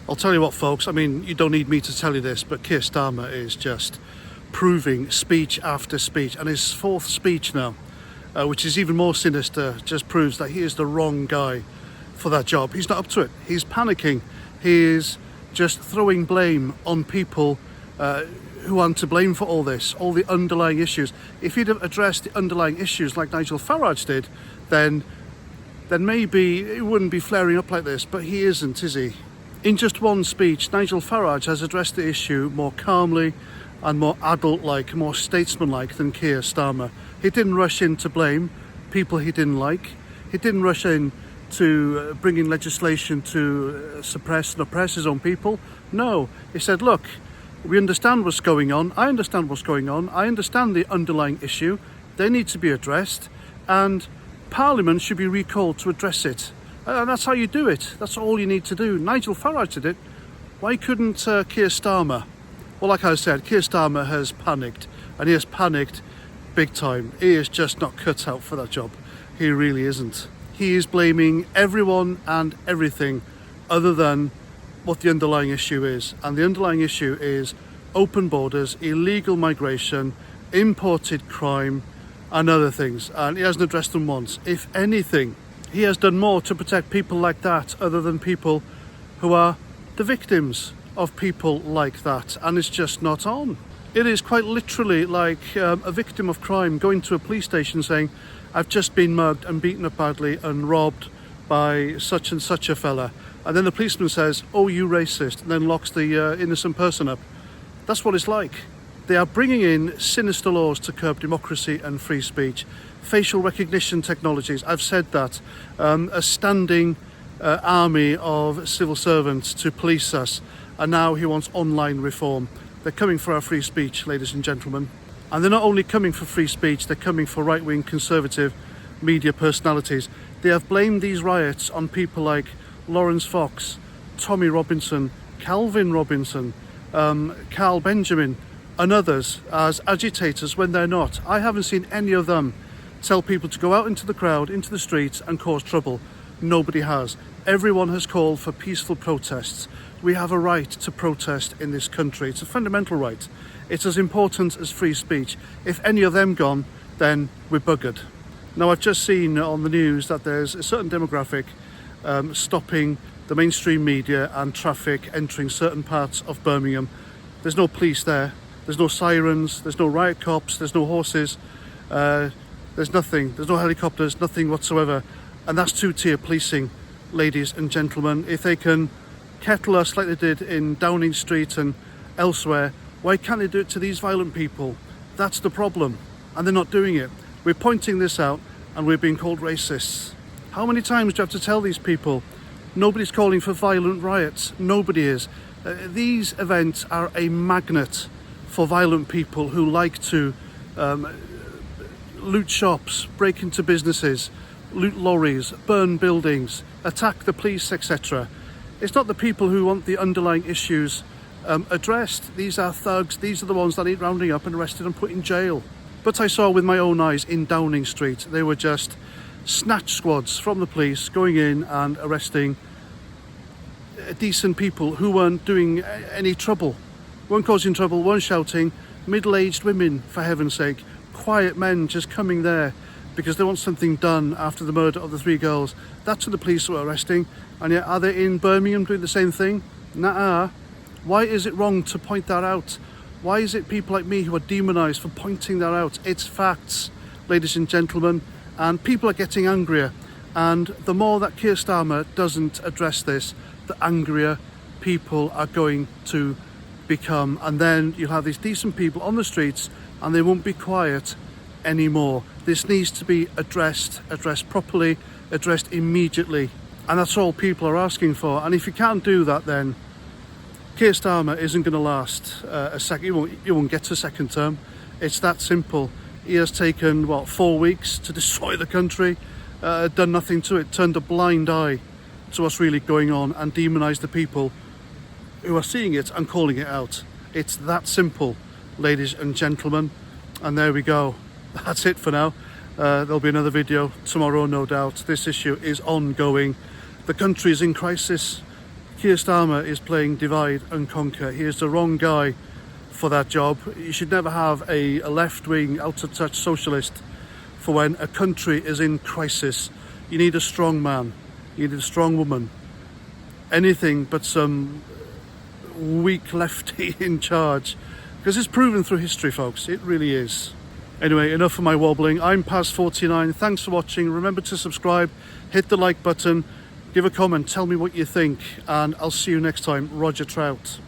I'll tell you what, folks, I mean, you don't need me to tell you this, but Keir Starmer is just proving speech after speech, and his fourth speech now, which is even more sinister, just proves that he is the wrong guy for that job. He's not up to it. He's panicking. He is just throwing blame on people who aren't to blame for all this, all the underlying issues. If he'd have addressed the underlying issues like Nigel Farage did, then maybe it wouldn't be flaring up like this, but he isn't, is he? In just one speech, Nigel Farage has addressed the issue more calmly and more adult-like, more statesmanlike than Keir Starmer. He didn't rush in to blame people he didn't like. He didn't rush in to bring in legislation to suppress and oppress his own people. No, he said, look, we understand what's going on. I understand what's going on. I understand the underlying issue. They need to be addressed, and Parliament should be recalled to address it. And that's how you do it. That's all you need to do. Nigel Farage did it. Why couldn't Keir Starmer? Well, like I said, Keir Starmer has panicked, and he has panicked big time. He is just not cut out for that job. He really isn't. He is blaming everyone and everything other than what the underlying issue is. And the underlying issue is open borders, illegal migration, imported crime, and other things. And he hasn't addressed them once. If anything, he has done more to protect people like that other than people who are the victims of people like that, and it's just not on. It is quite literally like a victim of crime going to a police station saying, I've just been mugged and beaten up badly and robbed by such and such a fella, and then the policeman says, oh, you racist, and then locks the innocent person up. That's what it's like. They are bringing in sinister laws to curb democracy and free speech. Facial recognition technologies, I've said that. A standing army of civil servants to police us, and now he wants online reform. They're coming for our free speech, ladies and gentlemen. And they're not only coming for free speech, they're coming for right-wing conservative media personalities. They have blamed these riots on people like Lawrence Fox, Tommy Robinson, Calvin Robinson, Carl Benjamin, and others as agitators when they're not. I haven't seen any of them tell people to go out into the crowd, into the streets and cause trouble. Nobody has. Everyone has called for peaceful protests. We have a right to protest in this country. It's a fundamental right. It's as important as free speech. If any of them gone, then we're buggered. Now, I've just seen on the news that there's a certain demographic stopping the mainstream media and traffic entering certain parts of Birmingham. There's no police there. There's no sirens. There's no riot cops. There's no horses. There's nothing. There's no helicopters. Nothing whatsoever. And that's two-tier policing, ladies and gentlemen. If they can kettle us like they did in Downing Street and elsewhere, why can't they do it to these violent people? That's the problem. And they're not doing it. We're pointing this out and we're being called racists. How many times do you have to tell these people? Nobody's calling for violent riots. Nobody is. These events are a magnet for violent people who like to loot shops, break into businesses, loot lorries, burn buildings, attack the police, etc. It's not the people who want the underlying issues addressed. These are thugs. These are the ones that need rounding up and arrested and put in jail. But I saw with my own eyes in Downing Street, they were just snatch squads from the police going in and arresting decent people who weren't doing any trouble, weren't causing trouble, weren't shouting. Middle-aged women, for heaven's sake, quiet men just coming there because they want something done after the murder of the 3 girls. That's who the police were arresting. And yet, are they in Birmingham doing the same thing? Nah. Why is it wrong to point that out? Why is it people like me who are demonised for pointing that out? It's facts, ladies and gentlemen. And people are getting angrier. And the more that Keir Starmer doesn't address this, the angrier people are going to become. And then you'll have these decent people on the streets and they won't be quiet anymore. This needs to be addressed properly, addressed immediately. And that's all people are asking for. And if you can't do that, then Keir Starmer isn't going to last a second. He won't get to a second term. It's that simple. He has taken, 4 weeks to destroy the country, done nothing to it, turned a blind eye to what's really going on and demonised the people who are seeing it and calling it out. It's that simple, ladies and gentlemen. And there we go. That's it for now. There'll be another video tomorrow, no doubt. This issue is ongoing. The country is in crisis. Keir Starmer is playing divide and conquer. He is the wrong guy for that job. You should never have a left-wing, out-of-touch socialist for when a country is in crisis. You need a strong man, you need a strong woman. Anything but some weak lefty in charge, because it's proven through history, folks. It really is. Anyway, enough of my wobbling. I'm past 49. Thanks for watching. Remember to subscribe, hit the like button, give a comment, tell me what you think, and I'll see you next time. Roger Trout.